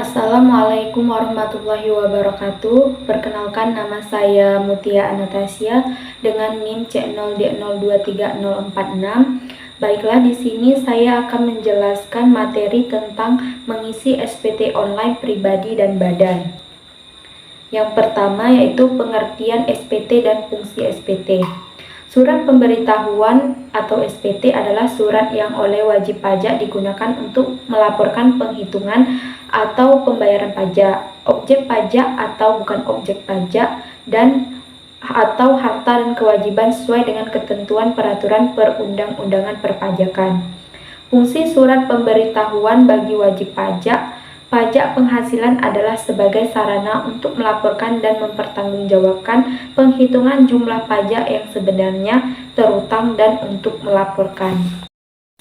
Assalamualaikum warahmatullahi wabarakatuh. Perkenalkan, nama saya Mutia Anastasia dengan NIM C0D023046. Baiklah, di sini saya akan menjelaskan materi tentang mengisi SPT online pribadi dan badan. Yang pertama yaitu pengertian SPT dan fungsi SPT. Surat pemberitahuan atau SPT adalah surat yang oleh wajib pajak digunakan untuk melaporkan penghitungan atau pembayaran pajak, objek pajak atau bukan objek pajak, dan atau harta dan kewajiban sesuai dengan ketentuan peraturan perundang-undangan perpajakan. Fungsi surat pemberitahuan bagi wajib pajak penghasilan adalah sebagai sarana untuk melaporkan dan mempertanggungjawabkan penghitungan jumlah pajak yang sebenarnya terutang dan untuk melaporkan.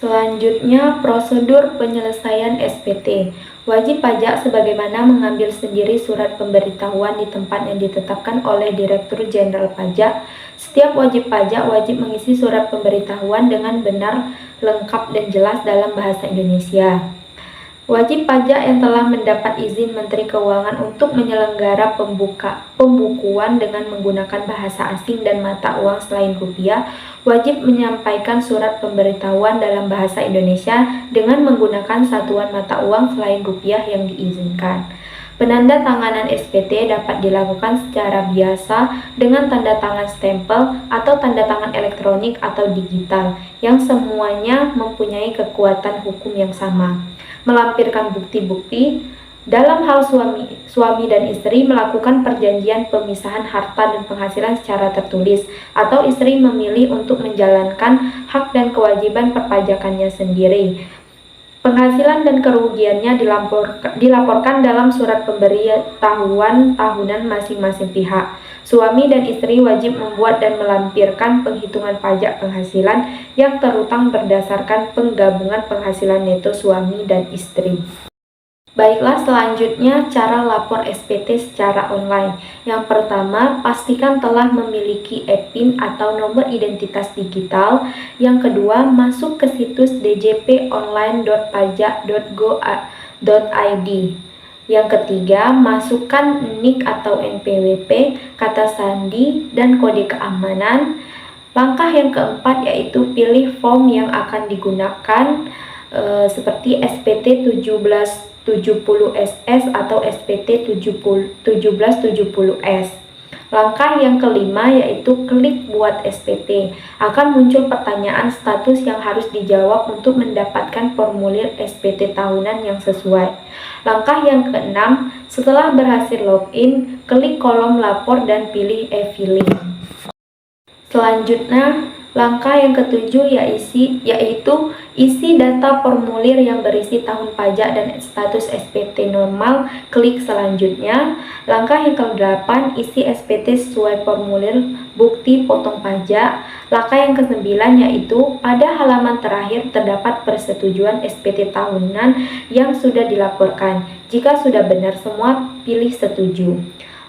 Selanjutnya, prosedur penyelesaian SPT. Wajib pajak sebagaimana mengambil sendiri surat pemberitahuan di tempat yang ditetapkan oleh Direktur Jenderal Pajak. Setiap wajib pajak wajib mengisi surat pemberitahuan dengan benar, lengkap, dan jelas dalam bahasa Indonesia. Wajib pajak yang telah mendapat izin Menteri Keuangan untuk menyelenggara pembukuan dengan menggunakan bahasa asing dan mata uang selain rupiah, wajib menyampaikan surat pemberitahuan dalam bahasa Indonesia dengan menggunakan satuan mata uang selain rupiah yang diizinkan. Penandatanganan SPT dapat dilakukan secara biasa dengan tanda tangan stempel atau tanda tangan elektronik atau digital, yang semuanya mempunyai kekuatan hukum yang sama. Melampirkan bukti-bukti dalam hal suami dan istri melakukan perjanjian pemisahan harta dan penghasilan secara tertulis, atau istri memilih untuk menjalankan hak dan kewajiban perpajakannya sendiri. Penghasilan dan kerugiannya dilaporkan dalam surat pemberitahuan tahunan masing-masing pihak. Suami dan istri wajib membuat dan melampirkan penghitungan pajak penghasilan yang terutang berdasarkan penggabungan penghasilan neto suami dan istri. Baiklah, selanjutnya cara lapor SPT secara online. Yang pertama, pastikan telah memiliki e-PIN atau nomor identitas digital. Yang kedua, masuk ke situs djponline.pajak.go.id. Yang ketiga, masukkan NIK atau NPWP, kata sandi, dan kode keamanan. Langkah yang keempat yaitu pilih form yang akan digunakan seperti SPT 1770SS atau SPT 1770S. Langkah yang kelima yaitu klik buat SPT. Akan muncul pertanyaan status yang harus dijawab untuk mendapatkan formulir SPT tahunan yang sesuai. Langkah yang keenam, setelah berhasil login, klik kolom lapor dan pilih e-filing. Selanjutnya, langkah yang ketujuh yaitu isi data formulir yang berisi tahun pajak dan status SPT normal, klik selanjutnya. Langkah yang ke-8, isi SPT sesuai formulir bukti potong pajak. Langkah yang ke-9 yaitu pada halaman terakhir terdapat persetujuan SPT tahunan yang sudah dilaporkan. Jika sudah benar semua, pilih setuju.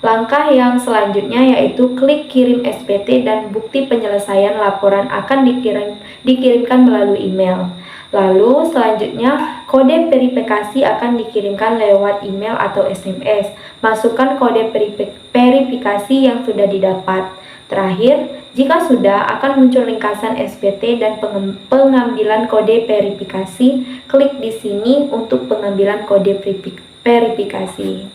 Langkah yang selanjutnya yaitu klik kirim SPT dan bukti penyelesaian laporan akan dikirimkan melalui email. Lalu selanjutnya kode verifikasi akan dikirimkan lewat email atau SMS. Masukkan kode verifikasi yang sudah didapat. Terakhir, jika sudah, akan muncul ringkasan SPT dan pengambilan kode verifikasi. Klik di sini untuk pengambilan kode verifikasi.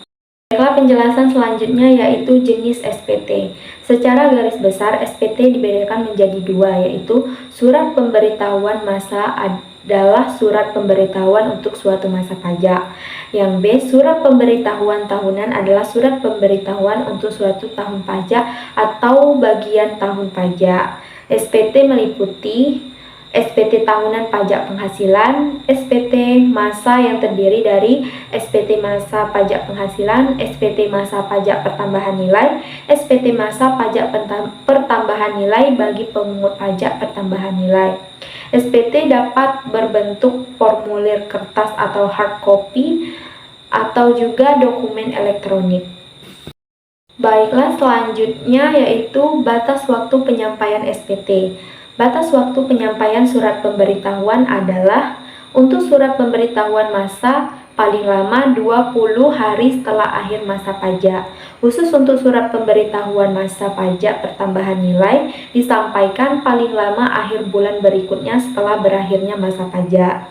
Baiklah, penjelasan selanjutnya yaitu jenis SPT. Secara garis besar, SPT dibedakan menjadi dua, yaitu surat pemberitahuan masa adalah surat pemberitahuan untuk suatu masa pajak. Yang B, surat pemberitahuan tahunan adalah surat pemberitahuan untuk suatu tahun pajak atau bagian tahun pajak. SPT meliputi SPT tahunan pajak penghasilan, SPT masa yang terdiri dari SPT masa pajak penghasilan, SPT masa pajak pertambahan nilai, SPT masa pajak pertambahan nilai bagi pemungut pajak pertambahan nilai. SPT dapat berbentuk formulir kertas atau hard copy atau juga dokumen elektronik. Baiklah, selanjutnya yaitu batas waktu penyampaian SPT. Batas waktu penyampaian surat pemberitahuan adalah untuk surat pemberitahuan masa paling lama 20 hari setelah akhir masa pajak. Khusus untuk surat pemberitahuan masa pajak pertambahan nilai disampaikan paling lama akhir bulan berikutnya setelah berakhirnya masa pajak.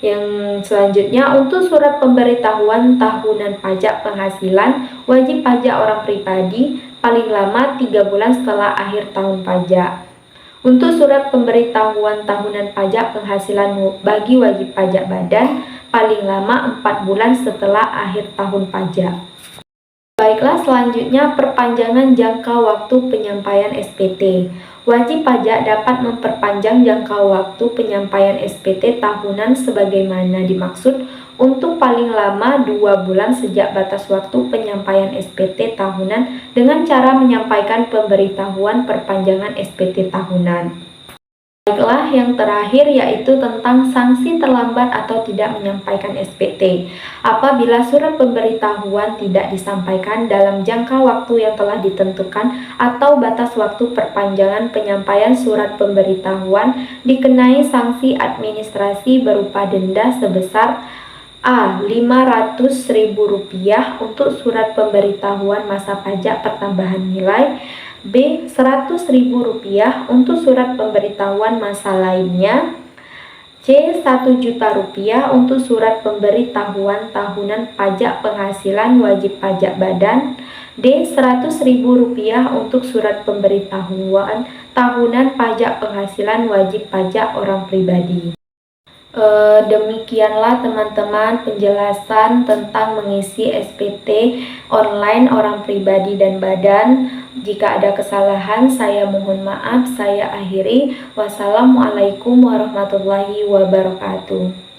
Yang selanjutnya, untuk surat pemberitahuan tahunan pajak penghasilan wajib pajak orang pribadi paling lama 3 bulan setelah akhir tahun pajak. Untuk surat pemberitahuan tahunan pajak penghasilan bagi wajib pajak badan paling lama 4 bulan setelah akhir tahun pajak. Baiklah, selanjutnya perpanjangan jangka waktu penyampaian SPT. Wajib pajak dapat memperpanjang jangka waktu penyampaian SPT tahunan sebagaimana dimaksud untuk paling lama 2 bulan sejak batas waktu penyampaian SPT tahunan dengan cara menyampaikan pemberitahuan perpanjangan SPT tahunan. Baiklah, yang terakhir yaitu tentang sanksi terlambat atau tidak menyampaikan SPT. Apabila surat pemberitahuan tidak disampaikan dalam jangka waktu yang telah ditentukan atau batas waktu perpanjangan penyampaian surat pemberitahuan dikenai sanksi administrasi berupa denda sebesar A. Rp500.000 untuk surat pemberitahuan masa pajak pertambahan nilai, B. Rp100.000 untuk surat pemberitahuan masa lainnya, C. Rp1.000.000 untuk surat pemberitahuan tahunan pajak penghasilan wajib pajak badan, D. Rp100.000 untuk surat pemberitahuan tahunan pajak penghasilan wajib pajak orang pribadi. Demikianlah teman-teman penjelasan tentang mengisi SPT online orang pribadi dan badan. Jika ada kesalahan, saya mohon maaf. Saya akhiri. Wassalamualaikum warahmatullahi wabarakatuh.